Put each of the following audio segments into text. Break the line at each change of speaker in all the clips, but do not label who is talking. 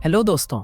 Hello दोस्तों,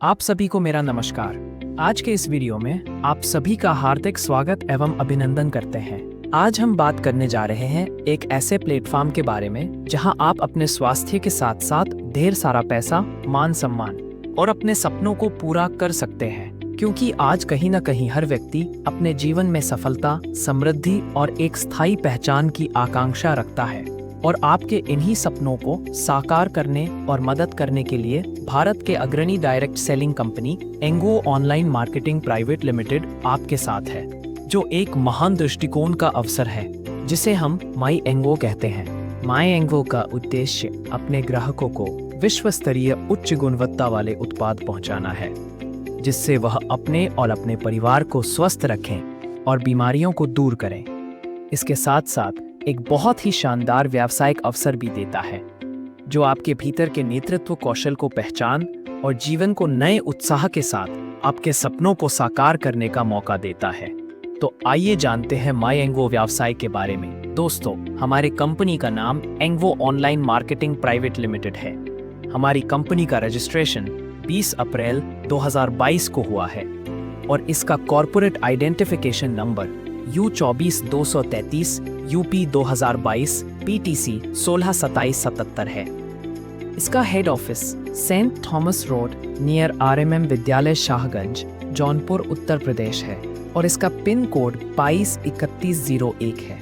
आप सभी को मेरा नमस्कार। आज के इस वीडियो में आप सभी का हार्दिक स्वागत एवं अभिनंदन करते हैं। आज हम बात करने जा रहे हैं एक ऐसे प्लेटफॉर्म के बारे में जहां आप अपने स्वास्थ्य के साथ साथ ढेर सारा पैसा, मान सम्मान और अपने सपनों को पूरा कर सकते हैं। क्योंकि आज कहीं न कहीं हर व्यक्ति अपने जीवन में सफलता, समृद्धि और एक स्थायी पहचान की आकांक्षा रखता है और आपके इन्हीं सपनों को साकार करने और मदद करने के लिए भारत के अग्रणी direct selling company Ango online marketing private limited आपके साथ है, जो एक महान दृष्टिकोण का अवसर है जिसे हम माई एंगो कहते हैं। माई एंगो का उद्देश्य अपने ग्राहकों को विश्व स्तरीय उच्च गुणवत्ता वाले उत्पाद पहुंचाना है, जिससे वह अपने और अपने परिवार को स्वस्थ रखें और बीमारियों को दूर करें। इसके साथ साथ एक बहुत ही शानदार व्यावसायिक अवसर भी देता है, जो आपके भीतर के नेतृत्व कौशल को पहचान और जीवन को नए उत्साह के साथ आपके सपनों को साकार करने का मौका देता है। तो आइए जानते हैं माई एंगो व्यवसाय के बारे में। दोस्तों, हमारे कंपनी का नाम एंगो ऑनलाइन मार्केटिंग प्राइवेट लिमिटेड है। हमारी कंपनी का रजिस्ट्रेशन 20 अप्रैल 2022 को हुआ है और इसका corporate identification number U24233 UP 2022 PTC 162777 है। इसका head office saint Thomas road near RMM विद्यालय शाहगंज, जौनपुर, उत्तर प्रदेश है और इसका पिन कोड 223101 है।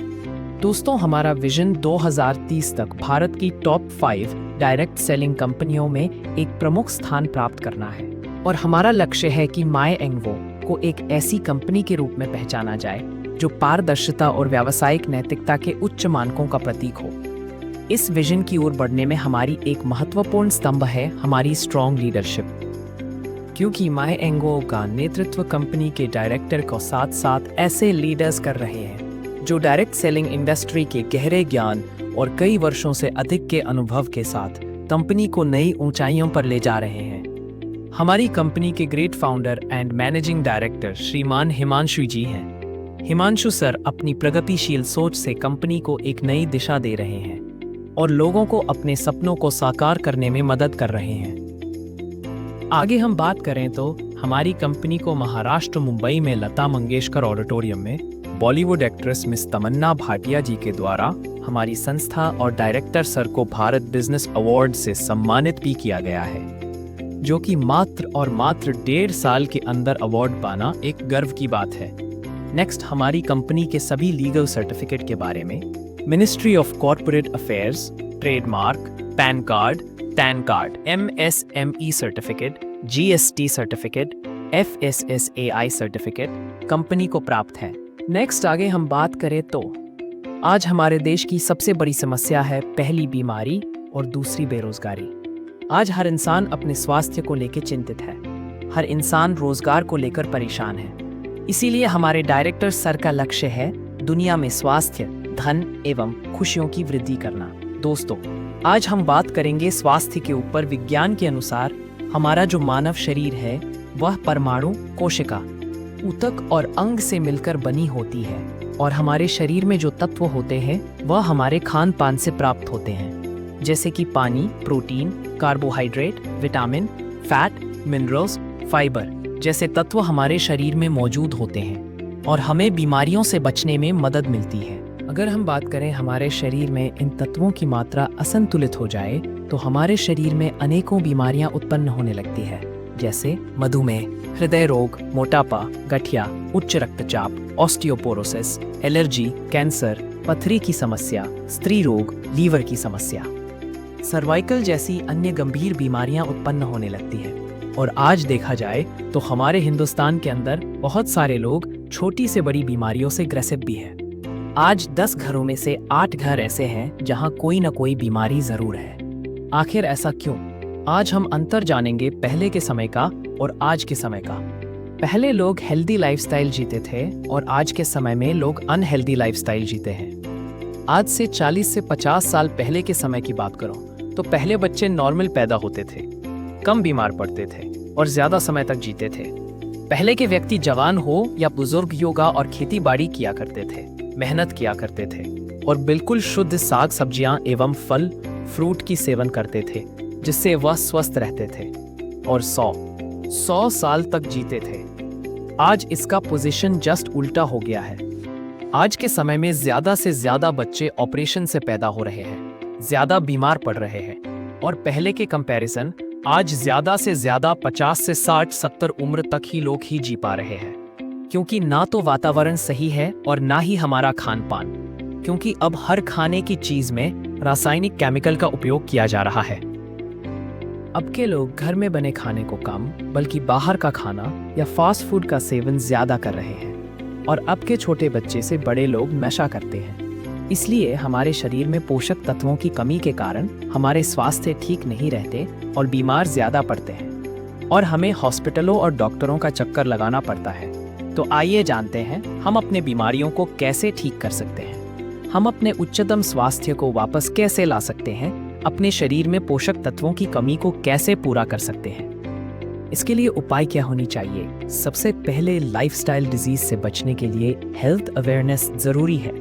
दोस्तों, हमारा विजन 2030 तक भारत की टॉप 5 डायरेक्ट सेलिंग कंपनियों में एक प्रमुख स्थान प्राप्त करना है और हमारा लक्ष्य है कि माई एंगो को एक ऐसी कंपनी के रूप में पहचाना जाए जो पारदर्शिता और व्यावसायिक नैतिकता के उच्च मानकों का प्रतीक हो। इस विजन की ओर बढ़ने में हमारी एक महत्वपूर्ण स्तंभ है हमारी स्ट्रॉन्ग लीडरशिप। क्योंकि माई एंगो का नेतृत्व कंपनी के डायरेक्टर को साथ साथ ऐसे लीडर्स कर रहे हैं जो डायरेक्ट सेलिंग इंडस्ट्री के गहरे ज्ञान और कई वर्षों से अधिक के अनुभव के साथ कंपनी को नई ऊंचाइयों पर ले जा रहे हैं। हमारी कंपनी के great founder and managing director श्रीमान हिमांशु जी हैं। हिमांशु सर अपनी प्रगतिशील सोच से कंपनी को एक नई दिशा दे रहे हैं और लोगों को अपने सपनों को साकार करने में मदद कर रहे हैं। आगे हम बात करें तो हमारी कंपनी को महाराष्ट्र मुंबई में लता मंगेशकर ऑडिटोरियम में बॉलीवुड एक्ट्रेस मिस तमन्ना भाटिया जी के द्वारा हमारी संस्था और डायरेक्टर सर को भारत बिजनेस अवार्ड से सम्मानित भी किया गया है, जो कि मात्र 1.5 साल के अंदर अवार्ड पाना एक गर्व की बात है। नेक्स्ट, हमारी कंपनी के सभी लीगल सर्टिफिकेट के बारे में ministry of corporate affairs, trademark, pan card, tan card, MSME certificate, GST certificate, FSSAI certificate company को प्राप्त है। नेक्स्ट, आगे हम बात करें तो आज हमारे देश की सबसे बड़ी समस्या है पहली बीमारी और दूसरी बेरोजगारी। आज हर इंसान अपने स्वास्थ्य को लेकर चिंतित है, हर इंसान रोजगार को लेकर परेशान है। इसीलिए हमारे डायरेक्टर सर का लक्ष्य है दुनिया में स्वास्थ्य, धन एवं खुशियों की वृद्धि करना। दोस्तों, आज हम बात करेंगे स्वास्थ्य के ऊपर। विज्ञान के अनुसार हमारा जो मानव शरीर है वह परमाणु, कोशिका, ऊतक और अंग से मिलकर बनी होती है और हमारे शरीर में जो तत्व होते हैं वह हमारे खान पान से प्राप्त होते हैं, जैसे कि पानी, protein, carbohydrate, vitamin, fat, minerals, fibre जैसे तत्व हमारे शरीर में मौजूद होते हैं और हमें बीमारियों से बचने में मदद मिलती है। अगर हम बात करें हमारे शरीर में इन तत्वों की मात्रा असंतुलित हो जाए तो हमारे शरीर में अनेकों बीमारियां उत्पन्न होने लगती है, जैसे मधुमेह, हृदय रोग, मोटापा, गठिया, उच्च रक्तचाप, ऑस्टियोपोरोसिस, एलर्जी, कैंसर, पथरी की समस्या, स्त्री रोग, लीवर की समस्या, सर्वाइकल जैसी अन्य गंभीर बीमारियां उत्पन्न होने लगती है। और आज देखा जाए तो हमारे हिंदुस्तान के अंदर बहुत सारे लोग छोटी से बड़ी बीमारियों से ग्रसित भी हैं। आज 10 घरों में से 8 घर ऐसे हैं जहां कोई न कोई बीमारी जरूर है। आखिर ऐसा क्यों? आज हम अंतर जानेंगे पहले के समय का और आज के समय का। पहले लोग हेल्दी लाइफस्टाइल जीते थे और आज के समय में लोग अनहेल्दी लाइफस्टाइल जीते हैं। आज से 40 से 50 साल पहले के समय की बात करो तो पहले बच्चे नॉर्मल पैदा होते थे, कम बीमार पड़ते थे और ज्यादा समय तक जीते थे। पहले के व्यक्ति जवान हो या बुजुर्ग योगा और खेती बाड़ी किया करते थे, मेहनत किया करते थे और बिल्कुल शुद्ध साग सब्जियां एवं फल फ्रूट की सेवन करते थे, जिससे वह स्वस्थ रहते थे। और 100 साल तक जीते थे। आज इसका पोजीशन जस्ट उल्टा हो गया है। आज के समय में ज्यादा से ज्यादा बच्चे ऑपरेशन से पैदा हो रहे हैं, ज्यादा बीमार पड़ रहे हैं और पहले के कंपैरिजन आज ज्यादा से ज्यादा 50 से 60-70 उम्र तक ही लोग ही जी पा रहे हैं, क्योंकि ना तो वातावरण सही है और ना ही हमारा खान पान, क्योंकि अब हर खाने की चीज में रासायनिक केमिकल का उपयोग किया जा रहा है। अब के लोग घर में बने खाने को कम बल्कि बाहर का खाना या फास्ट फूड का सेवन ज्यादा कर रहे हैं और अब के छोटे बच्चे से बड़े लोग नशा करते हैं। इसलिए हमारे शरीर में पोषक तत्वों की कमी के कारण हमारे स्वास्थ्य ठीक नहीं रहते और बीमार ज्यादा पड़ते हैं और हमें हॉस्पिटलों और डॉक्टरों का चक्कर लगाना पड़ता है। तो आइए जानते हैं हम अपने बीमारियों को कैसे ठीक कर सकते हैं, हम अपने उच्चतम स्वास्थ्य को वापस कैसे ला सकते हैं, अपने शरीर में पोषक तत्वों की कमी को कैसे पूरा कर सकते हैं। इसके लिए उपाय क्या होनी चाहिए? सबसे पहले लाइफस्टाइल डिजीज से बचने के लिए हेल्थ अवेयरनेस जरूरी है,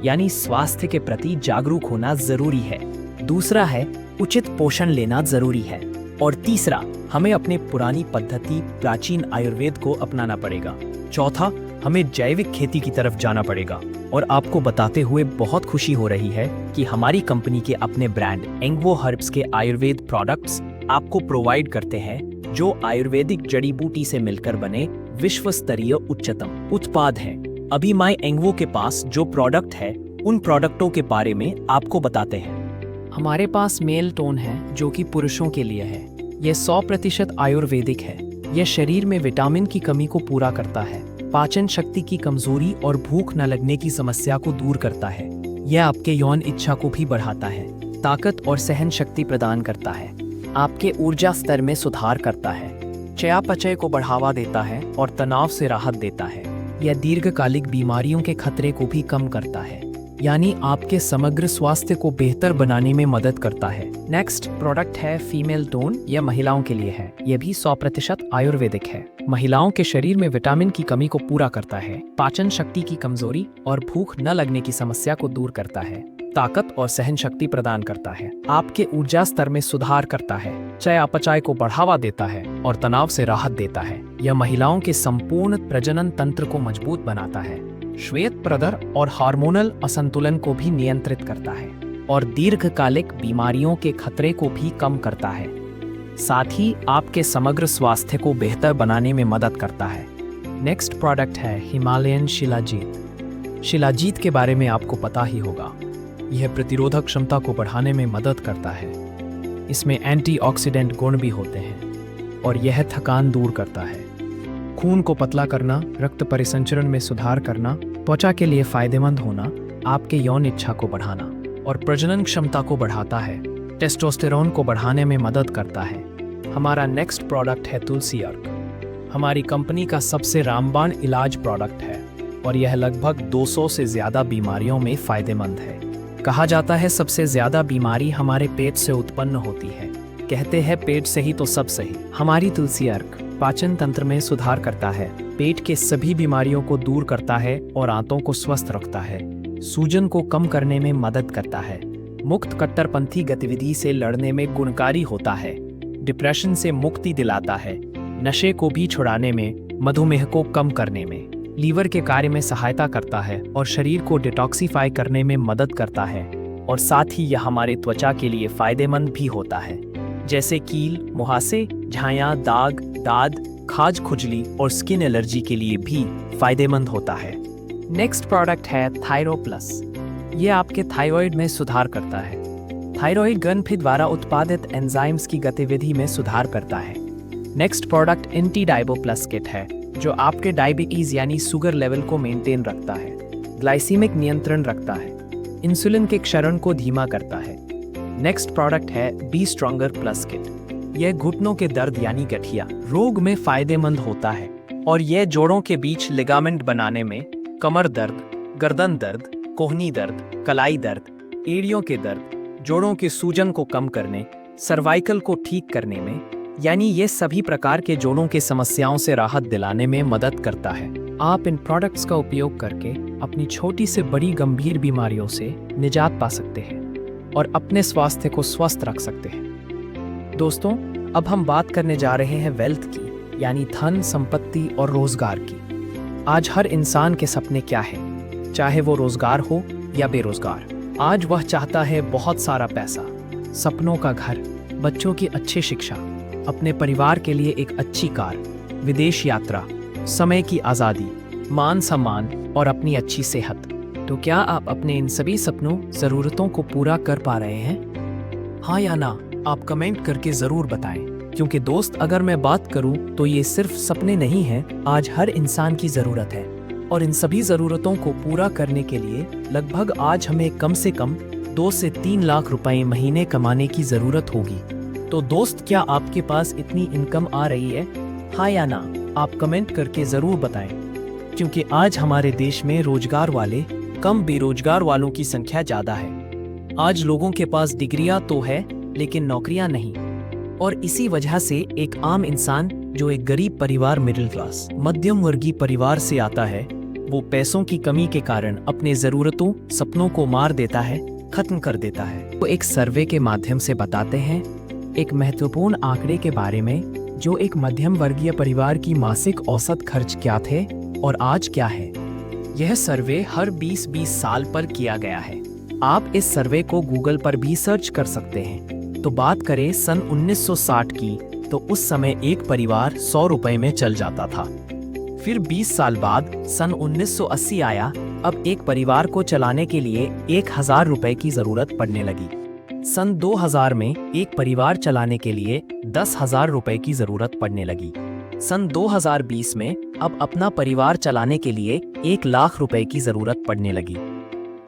यानी स्वास्थ्य के प्रति जागरूक होना जरूरी है। दूसरा है उचित पोषण लेना जरूरी है और तीसरा हमें अपने पुरानी पद्धति प्राचीन आयुर्वेद को अपनाना पड़ेगा। चौथा हमें जैविक खेती की तरफ जाना पड़ेगा। और आपको बताते हुए बहुत खुशी हो रही है कि हमारी कंपनी के अपने ब्रांड एंग्वो हर्ब्स के आयुर्वेद प्रोडक्ट्स आपको प्रोवाइड करते हैं, जो आयुर्वेदिक जड़ी बूटी से मिलकर बने विश्व स्तरीय उच्चतम उत्पाद हैं। अभी माय एंग्वो के पास जो प्रोडक्ट है उन प्रोडक्टों के बारे में आपको बताते हैं। हमारे पास मेल टोन है जो कि पुरुषों के लिए है। यह 100% आयुर्वेदिक है। यह शरीर में विटामिन की कमी को पूरा करता है, पाचन शक्ति की कमजोरी और भूख न लगने की समस्या को दूर करता है। यह आपके यौन इच्छा को भी बढ़ाता है, ताकत और सहन शक्ति प्रदान करता है, आपके ऊर्जा स्तर में सुधार करता है, चयापचय को बढ़ावा देता है और तनाव से राहत देता है। यह दीर्घकालिक बीमारियों के खतरे को भी कम करता है, यानी आपके समग्र स्वास्थ्य को बेहतर बनाने में मदद करता है। नेक्स्ट प्रोडक्ट है फीमेल टोन। यह महिलाओं के लिए है। यह भी 100% आयुर्वेदिक है। महिलाओं के शरीर में विटामिन की कमी को पूरा करता है, पाचन शक्ति की कमजोरी और भूख न लगने की समस्या को दूर करता है, ताकत और सहन शक्ति प्रदान करता है, आपके ऊर्जा स्तर में सुधार करता है, चयापचय को बढ़ावा देता है और तनाव से राहत देता है। यह महिलाओं के संपूर्ण प्रजनन तंत्र को मजबूत बनाता है, श्वेत प्रदर और हार्मोनल असंतुलन को भी नियंत्रित करता है और दीर्घकालिक बीमारियों के खतरे को भी कम करता है। साथ ही आपके समग्र स्वास्थ्य को बेहतर बनाने में मदद करता है। नेक्स्ट प्रोडक्ट है हिमालयन शिलाजीत। शिलाजीत के बारे में आपको पता ही होगा। यह प्रतिरोधक क्षमता को बढ़ाने में मदद करता है। इसमें एंटीऑक्सीडेंट गुण भी होते हैं और यह थकान दूर करता है, खून को पतला करना, रक्त परिसंचरण में सुधार करना, त्वचा के लिए फायदेमंद होना, आपके यौन इच्छा को बढ़ाना और प्रजनन क्षमता को बढ़ाता है, टेस्टोस्टेरोन को बढ़ाने में मदद करता है। हमारा नेक्स्ट प्रोडक्ट है तुलसी अर्क। हमारी कंपनी का सबसे रामबाण इलाज प्रोडक्ट है और यह लगभग 200 से ज्यादा बीमारियों में फायदेमंद है। कहा जाता है सबसे ज्यादा बीमारी हमारे पेट से उत्पन्न होती है। कहते हैं पेट से ही तो सब सही। हमारी तुलसी अर्क पाचन तंत्र में सुधार करता है, पेट के सभी बीमारियों को दूर करता है और आंतों को स्वस्थ रखता है, सूजन को कम करने में मदद करता है, मुक्त कट्टरपंथी गतिविधि से लड़ने में गुणकारी होता है, डिप्रेशन से मुक्ति दिलाता है, नशे को भी छुड़ाने में, मधुमेह को कम करने में, लीवर के कार्य में सहायता करता है और शरीर को डिटॉक्सिफाई करने में मदद करता है और साथ ही यह हमारे त्वचा के लिए फायदेमंद भी होता है, जैसे कील, मुहासे, झाया, दाग, दाद, खाज, खुजली और स्किन एलर्जी के लिए भी फायदेमंद होता है। नेक्स्ट प्रोडक्ट है थायरो प्लस। ये आपके थायराइड में सुधार करता है। थायराइड ग्रंथि द्वारा उत्पादित एंजाइम्स की गतिविधि में सुधार करता है। Next product anti diabo plus kit है, जो आपके डायबिटीज यानी शुगर लेवल को मेंटेन रखता है, ग्लाइसीमिक नियंत्रण रखता है, इंसुलिन के क्षरण को धीमा करता है। नेक्स्ट प्रोडक्ट है बी स्ट्रॉन्गर प्लस किट। यह घुटनों के दर्द यानी गठिया रोग में फायदेमंद होता है और यह जोड़ों के बीच लिगामेंट बनाने में, कमर दर्द, गर्दन दर्द, कोहनी दर्द, कलाई दर्द, एड़ियों के दर्द, जोड़ों के सूजन को कम करने, सर्वाइकल को ठीक करने में, यानी ये सभी प्रकार के जोड़ों के समस्याओं से राहत दिलाने में मदद करता है। आप इन प्रोडक्ट्स का उपयोग करके अपनी छोटी से बड़ी गंभीर बीमारियों से निजात पा सकते हैं और अपने स्वास्थ्य को स्वस्थ रख सकते हैं। दोस्तों, अब हम बात करने जा रहे हैं वेल्थ की, यानी धन, संपत्ति और रोजगार की। आज हर इंसान के सपने क्या है, चाहे वो रोजगार हो या बेरोजगार। आज वह चाहता है बहुत सारा पैसा, सपनों का घर, बच्चों की अच्छी शिक्षा, अपने परिवार के लिए एक अच्छी कार, विदेश यात्रा, समय की आज़ादी, मान सम्मान और अपनी अच्छी सेहत। तो क्या आप अपने इन सभी सपनों, ज़रूरतों को पूरा कर पा रहे हैं? हाँ या ना, आप कमेंट करके ज़रूर बताएं। क्योंकि दोस्त, अगर मैं बात करूं तो ये सिर्फ सपने नहीं हैं, आज हर इंसान की ज़रूरत है। और इन सभी ज़रूरतों को पूरा करने के लिए लगभग आज हमें कम से कम 2 से 3 लाख रुपए महीने कमाने की ज़रूरत होगी। तो दोस्त, क्या आपके पास इतनी इनकम आ रही है? हाँ या ना, आप कमेंट करके ज़रूर बताएं। क्योंकि आज हमारे देश में रोजगार वाले कम, बेरोजगार वालों की संख्या ज़्यादा है। आज लोगों के पास डिग्रियां तो है, लेकिन नौकरियां नहीं। और इसी वजह से एक आम इंसान जो एक गरीब परिवार, मिडिल क्लास, मध्यम वर्गीय परिवार से आता है, वो पैसों की कमी के कारण अपने ज़रूरतों, सपनों को मार देता है, खत्म कर देता है। तो एक सर्वे के माध्यम से बताते हैं एक महत्वपूर्ण आंकड़े के बारे में, जो एक मध्यम वर्गीय परिवार की मासिक औसत खर्च क्या थे और आज क्या है। यह सर्वे हर 20-20 साल पर किया गया है। आप इस सर्वे को गूगल पर भी सर्च कर सकते हैं। तो बात करें सन 1960 की, तो उस समय एक परिवार 100 रुपए में चल जाता था। फिर 20 साल बाद सन 1980 आया। अब एक परिवार को चलाने के लिए 1000 रुपए की जरूरत पड़ने लगी। सन 2000 में एक परिवार चलाने के लिए 10,000 रुपए की जरूरत पड़ने लगी। सन 2020 में अब अपना परिवार चलाने के लिए 1 लाख रुपए की जरूरत पड़ने लगी।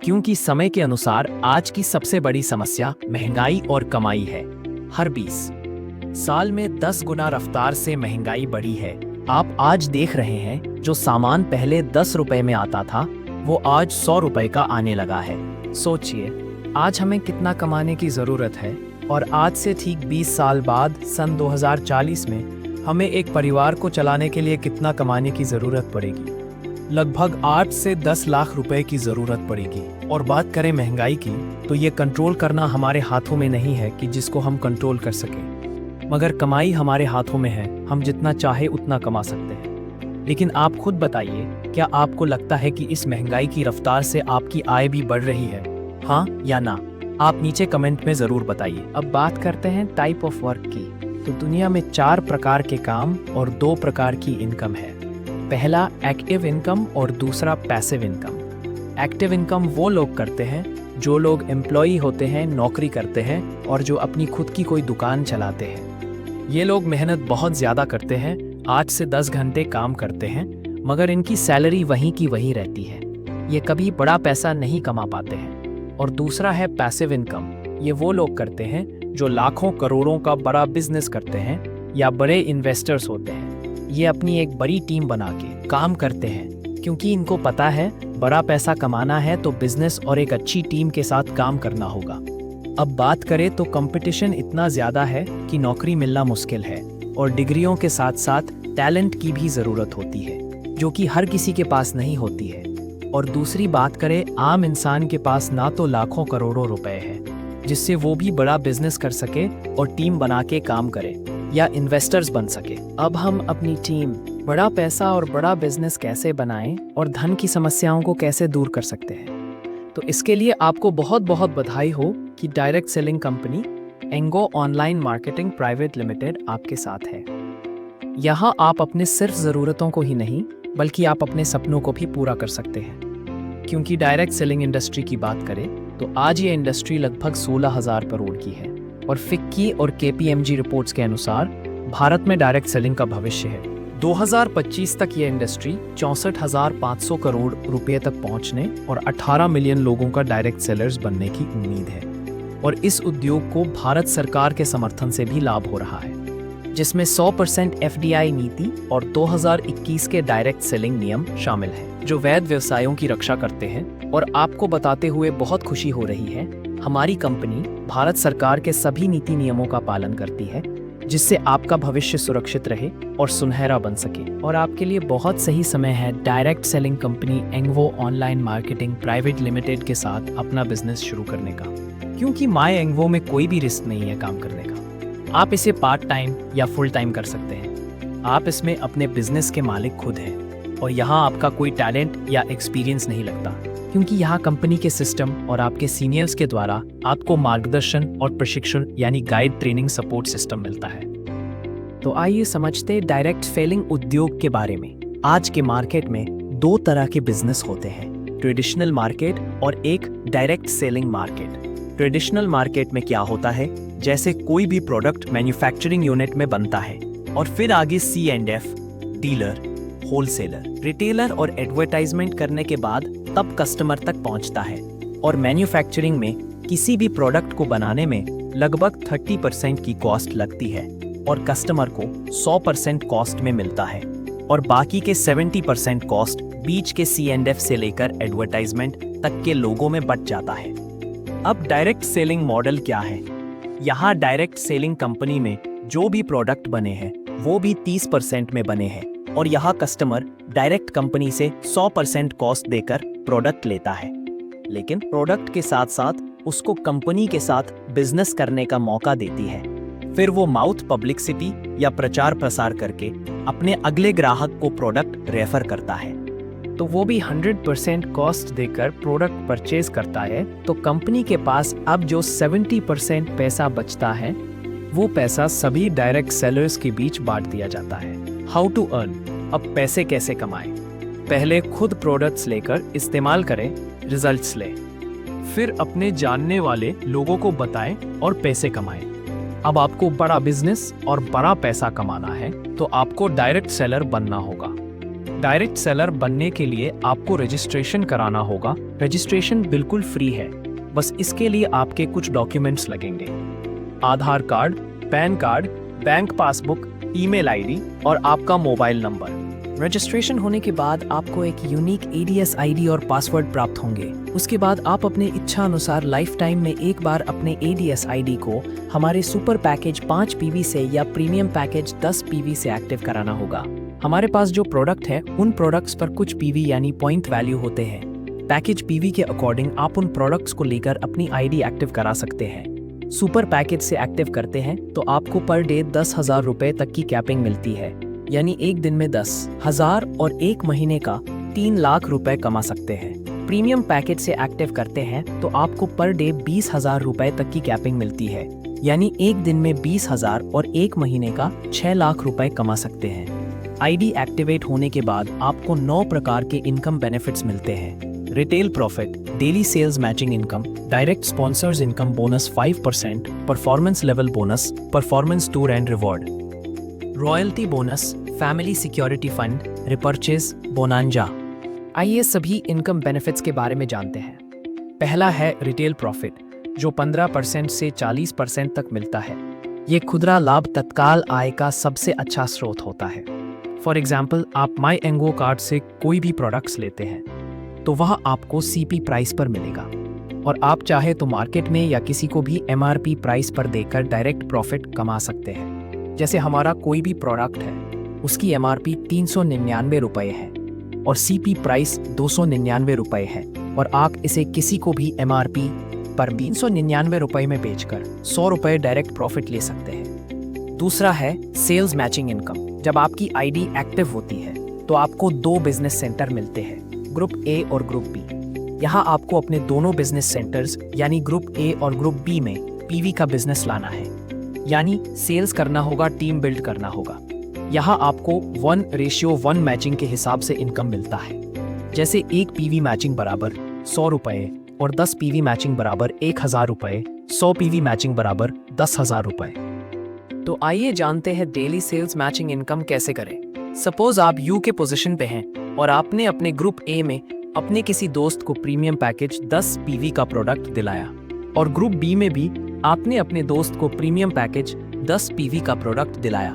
क्योंकि समय के अनुसार आज की सबसे बड़ी समस्या महंगाई और कमाई है। हर 20 साल में 10 गुना रफ्तार से महंगाई बढ़ी है। आप आज देख रहे हैं, जो सामान पहले 10 रुपए में आता था, वो आज 100 रुपए का आने लगा है। सोचिए, आज हमें कितना कमाने की जरूरत है, और आज से ठीक 20 साल बाद सन 2040 में हमें एक परिवार को चलाने के लिए कितना कमाने की जरूरत पड़ेगी। लगभग 8 से 10 लाख रुपए की जरूरत पड़ेगी। और बात करें महंगाई की, तो ये कंट्रोल करना हमारे हाथों में नहीं है कि जिसको हम कंट्रोल कर सकें, मगर कमाई हमारे हाथों में है। हम जितना चाहे उतना कमा सकते हैं। लेकिन आप खुद बताइए, क्या आपको लगता है कि इस महंगाई की रफ्तार से आपकी आय भी बढ़ रही है? हाँ या ना, आप नीचे कमेंट में जरूर बताइए। अब बात करते हैं टाइप ऑफ वर्क की। तो दुनिया में 4 प्रकार के काम और 2 प्रकार की इनकम है। पहला एक्टिव इनकम और दूसरा पैसिव इनकम। एक्टिव इनकम वो लोग करते हैं जो लोग एम्प्लॉई होते हैं, नौकरी करते हैं और जो अपनी खुद की कोई दुकान चलाते हैं। ये लोग मेहनत बहुत ज़्यादा करते हैं, 8 से 10 घंटे काम करते हैं, मगर इनकी सैलरी वहीं की वहीं रहती है। ये कभी बड़ा पैसा नहीं कमा पाते हैं। और दूसरा है पैसिव इनकम। ये वो लोग करते हैं जो लाखों करोड़ों का बड़ा बिजनेस करते हैं या बड़े इन्वेस्टर्स होते हैं। ये अपनी एक बड़ी टीम बना के काम करते हैं, क्योंकि इनको पता है बड़ा पैसा कमाना है तो बिजनेस और एक अच्छी टीम के साथ काम करना होगा। अब बात करें तो कंपटीशन इतना ज़्यादा है कि नौकरी मिलना मुश्किल है, और डिग्रियों के साथ साथ टैलेंट की भी ज़रूरत होती है, जो कि हर किसी के पास नहीं होती है। और दूसरी बात करें, आम इंसान के पास ना तो लाखों करोड़ों रुपए है जिससे वो भी बड़ा बिजनेस कर सके और टीम बना के काम करे या इन्वेस्टर्स बन सके। अब हम अपनी टीम, बड़ा पैसा और बड़ा बिजनेस कैसे बनाएं और धन की समस्याओं को कैसे दूर कर सकते हैं? तो इसके लिए आपको बहुत बहुत बधाई हो कि direct selling company Ango online marketing private limited आपके साथ है। यहाँ आप अपने सिर्फ ज़रूरतों को ही नहीं, बल्कि आप अपने सपनों को भी पूरा कर सकते हैं। क्योंकि डायरेक्ट सेलिंग इंडस्ट्री की बात करें तो आज ये इंडस्ट्री लगभग 16,000 करोड़ की है, और फिक्की और KPMG रिपोर्ट्स के अनुसार भारत में डायरेक्ट सेलिंग का भविष्य है। 2025 तक ये इंडस्ट्री 64,500 करोड़ रुपए तक पहुंचने और 18 मिलियन लोगों का डायरेक्ट सेलर्स बनने की उम्मीद है। और इस उद्योग को भारत सरकार के समर्थन से भी लाभ हो रहा है, जिसमें 100% FDI नीति और 2021 के डायरेक्ट सेलिंग नियम शामिल हैं, जो वैध व्यवसायों की रक्षा करते हैं। और आपको बताते हुए बहुत खुशी हो रही है, हमारी कंपनी भारत सरकार के सभी नीति नियमों का पालन करती है, जिससे आपका भविष्य सुरक्षित रहे और सुनहरा बन सके। और आपके लिए बहुत सही समय है direct selling company Ango online marketing private limited के साथ अपना बिजनेस शुरू करने का, क्योंकि माय एंगो में कोई भी रिस्क नहीं है काम करने का। आप इसे पार्ट टाइम या फुल टाइम कर सकते हैं। आप इसमें अपने बिजनेस के मालिक खुद हैं और यहाँ आपका कोई टैलेंट या एक्सपीरियंस नहीं लगता, क्योंकि यहाँ कंपनी के सिस्टम और आपके सीनियर्स के द्वारा आपको मार्गदर्शन और प्रशिक्षण यानी गाइड ट्रेनिंग सपोर्ट सिस्टम मिलता है। तो आइए समझते हैं डायरेक्ट सेलिंग उद्योग के बारे में। आज के मार्केट में दो तरह के बिजनेस होते हैं, ट्रेडिशनल मार्केट और एक direct selling market. Traditional market में क्या होता है, जैसे कोई भी प्रोडक्ट मैन्युफैक्चरिंग यूनिट में बनता है और फिर आगे C&F, डीलर, होलसेलर, रिटेलर और एडवर्टाइजमेंट करने के बाद तब कस्टमर तक पहुंचता है। और मैन्युफैक्चरिंग में किसी भी प्रोडक्ट को बनाने में लगभग 30% की कॉस्ट लगती है और कस्टमर को 100% कॉस्ट में मिलता है और बाकी के 70% कॉस्ट बीच के C&F से लेकर एडवर्टाइजमेंट तक के लोगों में बट जाता है। अब डायरेक्ट सेलिंग मॉडल क्या है? यहाँ डायरेक्ट सेलिंग कंपनी में जो भी प्रोडक्ट बने हैं वो भी 30% में बने हैं और यहाँ कस्टमर डायरेक्ट कंपनी से 100% कॉस्ट देकर प्रोडक्ट लेता है, लेकिन प्रोडक्ट के साथ साथ उसको कंपनी के साथ बिजनेस करने का मौका देती है। फिर वो माउथ पब्लिसिटी या प्रचार प्रसार करके अपने अगले ग्राहक को प्रोडक्ट रेफर करता है, तो वो भी 100% कॉस्ट देकर प्रोडक्ट परचेज करता है। तो कंपनी के पास अब जो 70% पैसा बचता है वो पैसा सभी डायरेक्ट सेलर्स के बीच बांट दिया जाता है। How to earn? अब पैसे कैसे कमाएं? पहले खुद प्रोडक्ट्स लेकर इस्तेमाल करें, रिजल्ट्स लें, फिर अपने जानने वाले लोगों को बताएं और पैसे कमाएं। अब आपको बड़ा बिजनेस और बड़ा पैसा कमाना है तो आपको डायरेक्ट सेलर बनना होगा। डायरेक्ट सेलर बनने के लिए आपको रजिस्ट्रेशन कराना होगा। रजिस्ट्रेशन बिल्कुल फ्री है, बस इसके लिए आपके कुछ डॉक्यूमेंट्स लगेंगे, Aadhaar card, PAN card, bank passbook, email ID और आपका मोबाइल नंबर। रजिस्ट्रेशन होने के बाद आपको एक यूनिक ADS ID और पासवर्ड प्राप्त होंगे। उसके बाद आप अपने इच्छा अनुसार लाइफ टाइम में एक बार अपने ADS ID को हमारे सुपर पैकेज 5 PV से या प्रीमियम पैकेज 10 PV से एक्टिव कराना होगा। हमारे पास जो प्रोडक्ट है उन प्रोडक्ट्स पर कुछ PV यानी पॉइंट वैल्यू होते हैं। पैकेज PV के अकॉर्डिंग आप उन प्रोडक्ट्स को लेकर अपनी ID एक्टिव करा सकते हैं। सुपर पैकेज से एक्टिव करते हैं तो आपको पर डे 10,000 रुपए तक की कैपिंग मिलती है, यानी एक दिन में 10,000 और एक महीने का 3 लाख रुपए कमा सकते हैं। प्रीमियम पैकेज से एक्टिव करते हैं तो आपको पर डे 20,000 रुपए तक की कैपिंग मिलती है, यानी एक दिन में 20,000 और एक महीने का 6 लाख रुपए कमा सकते हैं। ID एक्टिवेट होने के बाद आपको 9 प्रकार के इनकम बेनिफिट्स मिलते हैं। Retail profit, daily sales matching income, direct sponsors income bonus 5%, performance level bonus, performance tour and reward, royalty bonus, family security fund, repurchase, bonanza. आइए सभी इनकम बेनिफिट्स के बारे में जानते हैं। पहला है रिटेल प्रॉफिट, जो 15% से 40% तक मिलता है। ये खुदरा लाभ तत्काल आय का सबसे अच्छा स्रोत होता है। फॉर एग्जाम्पल, आप माई एंगो कार्ड से कोई भी प्रोडक्ट्स लेते हैं तो वह आपको CP प्राइस पर मिलेगा और आप चाहे तो मार्केट में या किसी को भी MRP प्राइस पर देकर डायरेक्ट प्रॉफिट कमा सकते हैं। जैसे हमारा कोई भी प्रोडक्ट है, उसकी MRP 399 रुपये है और CP प्राइस 299 रुपये है और आप इसे किसी को भी MRP पर 399 रुपये में बेचकर 100 रुपये डायरेक्ट प्रॉफिट ले सकते हैं। दूसरा है सेल्स मैचिंग इनकम। जब आपकी ID एक्टिव होती है तो आपको 2 बिजनेस सेंटर मिलते हैं, ग्रुप A और ग्रुप B। यहाँ आपको अपने दोनों बिजनेस सेंटर्स यानी ग्रुप A और ग्रुप B में PV का बिजनेस लाना है, यानी सेल्स करना होगा, टीम बिल्ड करना होगा। यहाँ आपको 1:1 मैचिंग के हिसाब से इनकम मिलता है, जैसे 1 PV मैचिंग बराबर 100 रुपये और 10 PV मैचिंग बराबर 1,000 रुपये, 100 PV मैचिंग बराबर 10,000 रुपये। तो आइए जानते हैं डेली सेल्स मैचिंग इनकम कैसे करें। सपोज आप यू के पोजीशन पे हैं और आपने अपने ग्रुप A में अपने किसी दोस्त को प्रीमियम पैकेज 10 PV का प्रोडक्ट दिलाया और ग्रुप B में भी आपने अपने दोस्त को प्रीमियम पैकेज 10 PV का प्रोडक्ट दिलाया।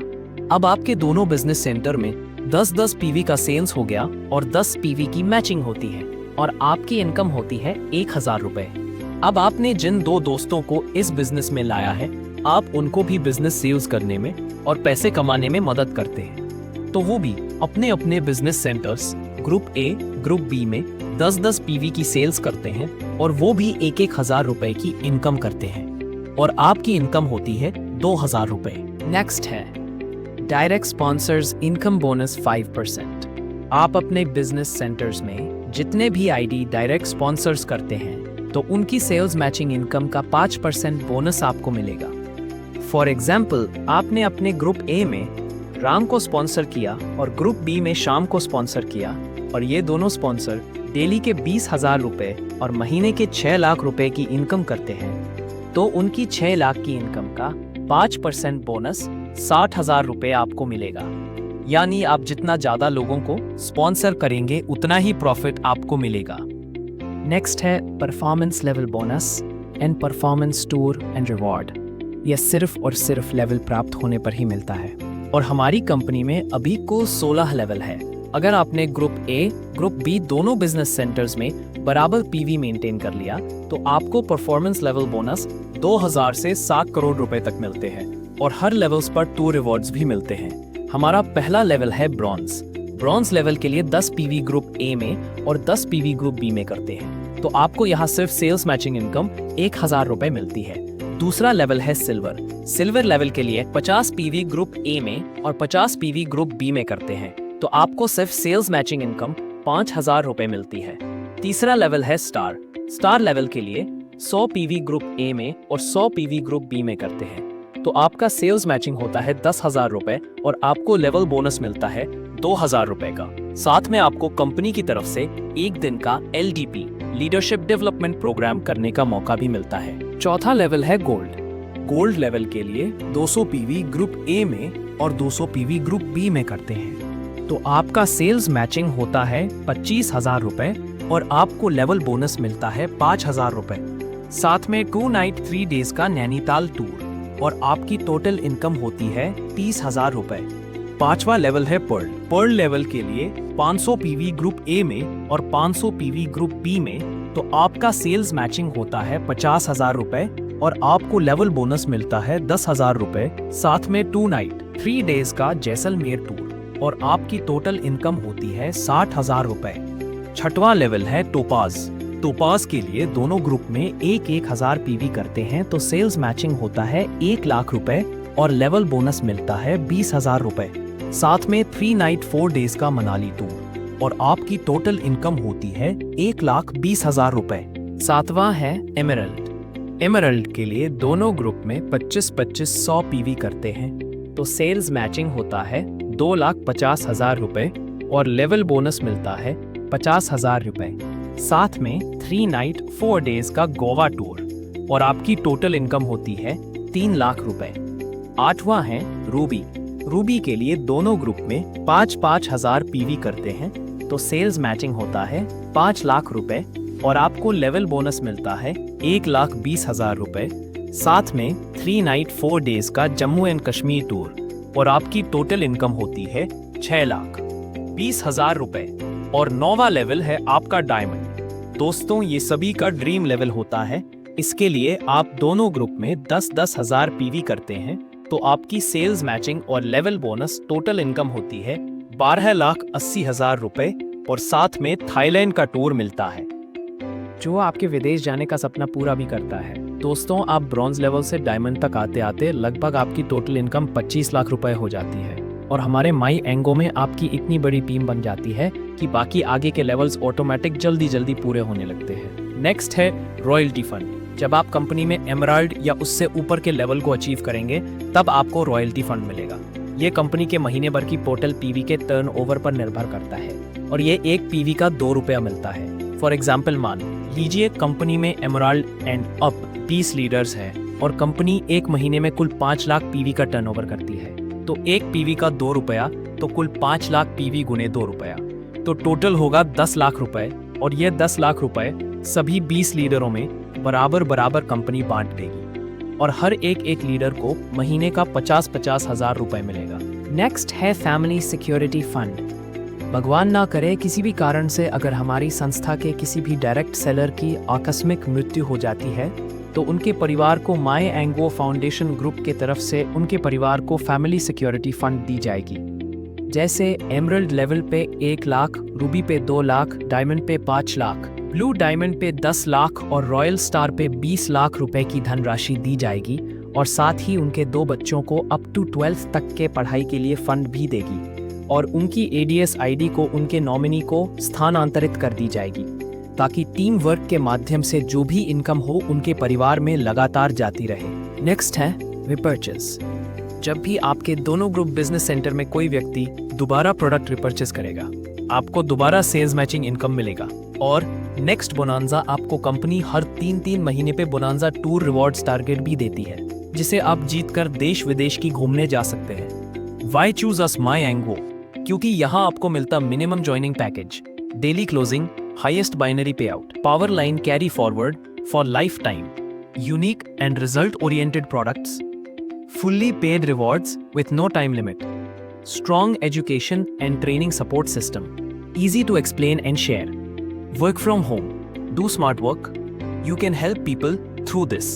अब आपके दोनों बिजनेस सेंटर में 10-10 PV का सेल्स हो गया और 10 PV की मैचिंग होती है और आपकी इनकम होती है 1,000 रुपये। अब आपने जिन 2 दोस्तों को इस बिजनेस में लाया है, आप उनको भी बिजनेस सेल्स करने में और पैसे कमाने में मदद करते हैं, तो वो भी अपने अपने business centres group A, group B में 10-10 PV की सेल्स करते हैं और वो भी 1,000 रुपए की इनकम करते हैं और आपकी इनकम होती है ₹2000। नेक्स्ट है डायरेक्ट स्पॉन्सर्स इनकम बोनस 5%। आप अपने बिजनेस सेंटर्स में जितने भी आईडी डायरेक्ट स्पॉन्सर्स करते हैं तो उनकी सेल्स मैचिंग इनकम का 5% बोनस आपको मिलेगा। फॉर एग्जाम्पल, आपने अपने ग्रुप ए में राम को स्पॉन्सर किया और ग्रुप बी में शाम को स्पॉन्सर किया और ये दोनों स्पॉन्सर डेली के ₹20,000 और महीने के ₹6,00,000 की इनकम करते हैं तो उनकी 6 लाख की इनकम का 5% बोनस ₹60,000 आपको मिलेगा। यानी आप जितना ज्यादा लोगों को स्पॉन्सर करेंगे उतना ही प्रॉफिट आपको मिलेगा। नेक्स्ट है performance level bonus and performance tour and reward. यह सिर्फ और सिर्फ लेवल प्राप्त होने पर ही मिलता है और हमारी कंपनी में अभी को 16 लेवल है। अगर आपने ग्रुप ए ग्रुप बी दोनों बिजनेस सेंटर्स में बराबर पीवी मेंटेन कर लिया तो आपको परफॉर्मेंस लेवल बोनस 2000 से 7 करोड़ रुपए तक मिलते हैं और हर लेवल्स पर टूर रिवॉर्ड्स भी मिलते हैं। हमारा पहला लेवल है ब्रॉन्ज। ब्रॉन्ज लेवल के लिए 10 पीवी ग्रुप ए में और 10 पीवी ग्रुप बी में करते हैं तो आपको यहाँ सिर्फ सेल्स मैचिंग इनकम ₹1000 मिलती है। दूसरा लेवल है सिल्वर। सिल्वर लेवल के लिए 50 पीवी ग्रुप ए में और 50 पीवी ग्रुप बी में करते हैं तो आपको सिर्फ सेल्स मैचिंग इनकम ₹5000 मिलती है। तीसरा लेवल है स्टार। स्टार लेवल के लिए 100 पीवी ग्रुप ए में और 100 पीवी ग्रुप बी में करते हैं तो आपका सेल्स मैचिंग होता है ₹10,000 और आपको लेवल बोनस मिलता है ₹2000 का। साथ में आपको कंपनी की तरफ से एक दिन का LDP लीडरशिप डेवलपमेंट प्रोग्राम करने का मौका भी मिलता है। चौथा लेवल है गोल्ड। गोल्ड लेवल के लिए 200 पीवी ग्रुप ए में और 200 पीवी ग्रुप बी में करते हैं तो आपका सेल्स मैचिंग होता है ₹25,000 और आपको लेवल बोनस मिलता है ₹5,000। साथ में 2 नाइट 3 डेज का नैनीताल टूर और आपकी टोटल इनकम होती है ₹30,000। पांचवा लेवल है पर्ल। पर्ल लेवल के लिए 500 पीवी ग्रुप ए में और 500 पीवी ग्रुप बी में तो आपका सेल्स मैचिंग होता है ₹50,000 और आपको लेवल बोनस मिलता है ₹10,000। साथ में 2 नाइट 3 डेज का जैसलमेर टूर और आपकी टोटल इनकम होती है ₹60,000। छठवां लेवल है टोपाज। टोपाज के लिए दोनों ग्रुप में 1,000 पीवी करते हैं तो सेल्स मैचिंग होता है ₹1,00,000 और लेवल बोनस मिलता है ₹20,000। साथ में 3 नाइट 4 डेज का मनाली टूर और आपकी टोटल इनकम होती है ₹1,20,000। सातवां है एमरल्ड। एमरल्ड के लिए दोनों ग्रुप में 25-25 100 पीवी करते हैं तो सेल्स मैचिंग होता है ₹2,50,000 और लेवल बोनस मिलता है ₹50,000। साथ में 3 नाइट 4 डेज का गोवा टूर और आपकी टोटल इनकम होती है ₹3,00,000। आठवां है रूबी। रूबी के लिए दोनों ग्रुप में 5-5 हजार पीवी करते हैं तो सेल्स मैचिंग होता है ₹5,00,000 और आपको लेवल बोनस मिलता है ₹1,20,000। साथ में 3 नाइट 4 डेज का जम्मू एंड कश्मीर टूर और आपकी टोटल इनकम होती है ₹6,20,000। और 9वां लेवल है आपका डायमंड। दोस्तों, ये सभी का ड्रीम लेवल होता है। इसके लिए आप दोनों ग्रुप में 10-10 हजार पीवी करते हैं तो आपकी सेल्स मैचिंग और लेवल बोनस टोटल इनकम होती है ₹12,80,000 और साथ में थाईलैंड का टूर मिलता है जो आपके विदेश जाने का सपना पूरा भी करता है। दोस्तों, आप ब्रॉन्ज लेवल से डायमंड तक आते आते लगभग आपकी टोटल इनकम ₹25,00,000 हो जाती है और हमारे माई एंगो में आपकी इतनी बड़ी टीम बन जाती है कि बाकी आगे के लेवल्स ऑटोमेटिक जल्दी जल्दी पूरे होने लगते हैं। नेक्स्ट है रॉयल्टी फंड। जब आप कंपनी में एमराल्ड या उससे ऊपर के लेवल को अचीव करेंगे तब आपको रॉयल्टी फंड मिलेगा। ये कंपनी के महीने भर की टोटल पीवी के टर्नओवर पर निर्भर करता है और ये एक पीवी का ₹2 मिलता है। फॉर एग्जाम्पल, मान लीजिए कंपनी में एमराल्ड एंड अप 20 लीडर्स हैं और कंपनी एक महीने में कुल 5 लाख पीवी का टर्नओवर करती है तो एक पीवी का ₹2 तो कुल 5 लाख पीवी गुने ₹2 तो टोटल होगा ₹10,00,000 और ये ₹10,00,000 सभी 20 लीडरों में बराबर बराबर कंपनी बांट देगी और हर एक लीडर को महीने का 50-50 हजार रुपए मिलेगा। नेक्स्ट है फैमिली सिक्योरिटी फंड। भगवान ना करे किसी भी कारण से अगर हमारी संस्था के किसी भी डायरेक्ट सेलर की आकस्मिक मृत्यु हो जाती है तो उनके परिवार को माई एंगो फाउंडेशन ग्रुप के तरफ से उनके परिवार को फैमिली सिक्योरिटी फंड दी जाएगी। जैसे एमरल्ड लेवल पे 1 लाख, रूबी पे 2 लाख, डायमंड पे 5 लाख, ब्लू डायमंड पे 10 लाख और रॉयल स्टार पे 20 लाख रुपए की धनराशि दी जाएगी और साथ ही उनके 2 बच्चों को अप टू 12th तक के पढ़ाई के लिए फंड भी देगी और उनकी एडीएस आईडी को उनके नॉमिनी को स्थानांतरित कर दी जाएगी ताकि टीम वर्क के माध्यम से जो भी इनकम हो उनके परिवार में लगातार जाती रहे। नेक्स्ट है रिपर्चेस। जब भी आपके दोनों ग्रुप बिजनेस सेंटर में कोई व्यक्ति दोबारा प्रोडक्ट रिपर्चेस करेगा, आपको दोबारा सेल्स मैचिंग इनकम मिलेगा। और नेक्स्ट बोनांजा आपको कंपनी हर 3-3 महीने पे बोनांजा टूर रिवॉर्ड्स टारगेट भी देती है, जिसे आप जीतकर देश विदेश की घूमने जा सकते हैं। Why choose us Myango? क्योंकि यहाँ आपको मिलता minimum joining package, daily closing, highest binary pay out, power line carry forward for life time, unique and result oriented products, fully paid rewards with no time limit, strong education and training support system, easy to explain and share, work from home, do smart work, you can help people through this,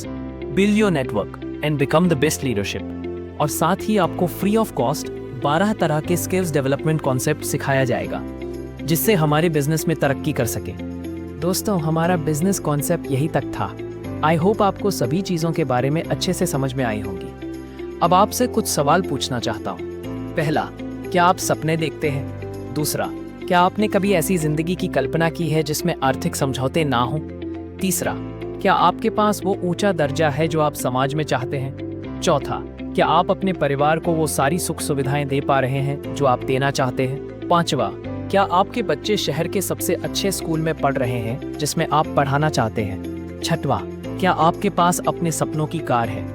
build your network and become the best leadership। और साथ ही आपको free of cost 12 तरह के skills development concept सिखाया जाएगा जिससे हमारे business में तरक्की कर सके। दोस्तों, हमारा बिजनेस कॉन्सेप्ट यही तक था। आई होप आपको सभी चीज़ों के बारे में अच्छे से समझ में आई होंगी। अब आपसे कुछ सवाल पूछना चाहता हूँ। पहला, क्या आप सपने देखते हैं? दूसरा, क्या आपने कभी ऐसी जिंदगी की कल्पना की है जिसमें आर्थिक समझौते ना हों? तीसरा, क्या आपके पास वो ऊंचा दर्जा है जो आप समाज में चाहते हैं? चौथा, क्या आप अपने परिवार को वो सारी सुख सुविधाएं दे पा रहे हैं जो आप देना चाहते हैं? पांचवा, क्या आपके बच्चे शहर के सबसे अच्छे स्कूल में पढ़ रहे हैं जिसमें आप पढ़ाना चाहते हैं? छठवां, क्या आपके पास अपने सपनों की कार है?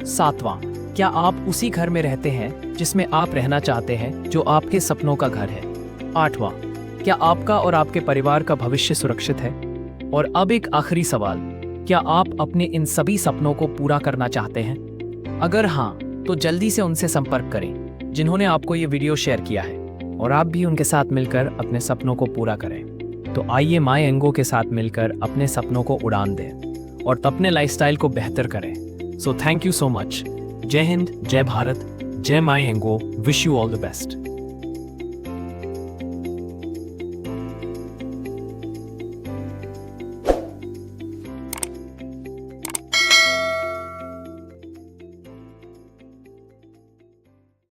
सातवां, क्या आप उसी घर में रहते हैं जिसमें आप रहना चाहते हैं जो आपके सपनों का घर है? आठवां, क्या आपका और आपके परिवार का भविष्य सुरक्षित है? और अब एक आखिरी सवाल, क्या आप अपने इन सभी सपनों को पूरा करना चाहते हैं? अगर हाँ, तो जल्दी से उनसे संपर्क करें जिन्होंने आपको ये वीडियो शेयर किया है और आप भी उनके साथ मिलकर अपने सपनों को पूरा करें। तो आइए मायंगो के साथ मिलकर अपने सपनों को उड़ान दें और अपने लाइफस्टाइल को बेहतर करें। So thank you so much. जय हिंद, जय भारत, जय Myango. Wish you all the best.